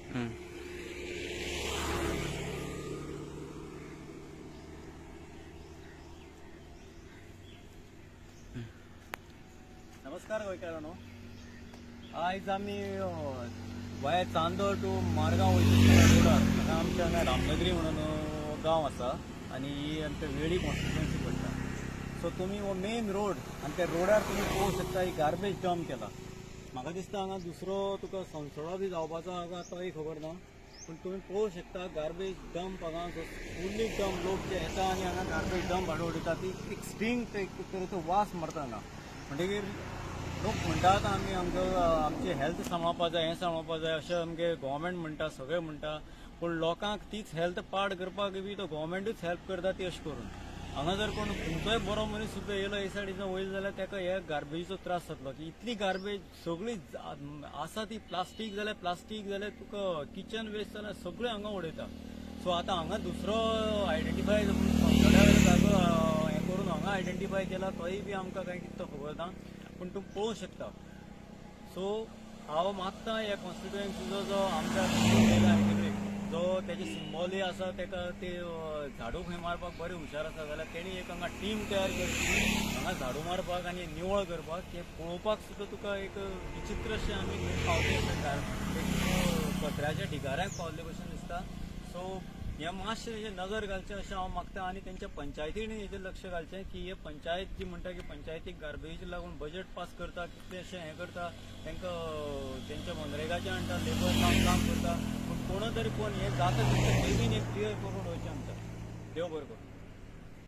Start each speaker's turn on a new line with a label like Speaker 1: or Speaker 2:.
Speaker 1: हं.
Speaker 2: नमस्कार गोंयकारांनो, आयज आमी वाया चांदोर टू मारगांव वयता रोडार हांगा आमच्या हांगा रामनगरी म्हणून गांव आसा आनी ही आमच्या वेळी कॉन्स्टिट्युएन्सी पडटा. सो तुमी हो मेन रोड आनी त्या रोडार तुमी पळोवंक शकता ही गार्बेज डंप केला. म्हाका दिसता हांगा दुसरो तुका संसोळो बी जावपाचो हांगा तोय खबर ना, पूण तुमी पळोवंक शकता गार्बेज डंप हांगा फुल्ली डंप लोक जे येता आनी हांगा गार्बेज डंप हाडून उडयता ती एक स्टिंक एक तरेचो वास मारता हांगा. म्हणटकीर लोक म्हणटात आमी आमचे हेल्थ सांबाळपा जाय, हें सांबाळपा जाय अशें आमगे गोवोरमेंट म्हणटा, सगळे म्हणटा, पूण लोकांक तीच हेल्थ पाड करपाक बी तो गोवोरमेंटूच हेल्प करता ती अशें करून. हांगा जर कोण खंयचोय बरो मनीस सुद्दां येयलो हे सायडीच्यान वयर जाल्यार ताका ह्या गार्बेजीचो त्रास जातलो की इतली गार्बेज सगळी आसा ती प्लास्टीक जाल्यार तुका किचन वेस्ट जाल्यार सगळें हांगा उडयता. सो आतां हांगा दुसरो आयडेंटिफाय जागो हें करून हांगा आयडेंटिफाय केला तोय बी आमकां कांय कितें तो खबर ना, पूण तूं पळोवंक शकता. सो हांव मागता ह्या कॉन्स्टिट्युएन्सीचो जो आमच्या जो तेजे सिंबॉलूय आसा ताका ते झाडू खंय मारपाक बरें हुशार आसा जाल्यार तेणी एक हांगा टीम तयार करची हांगा झाडू मारपाक आनी निवळ करपाक. हे पळोवपाक सुद्दां तुका एक विचित्रशें आमी पावले कचऱ्याच्या ढिगाऱ्याक पावले भशेन दिसता. सो हे मातशें हेजेर नजर घालचें अशें हांव मागता आनी तेंच्या पंचायतीन हेजेर लक्ष घालचें की हे पंचायत जी म्हणटा की पंचायतीक गार्बेजीक लागून बजेट पास करता, कितलें अशें हें करता, तांकां तेंच्या मनरेगाचें हाडटा, लेबर काम करता, पूण कोण तरी कोण हें जाता तितलें बेगीन एक क्लियर करून वयचें आमकां. देव बरें करूं.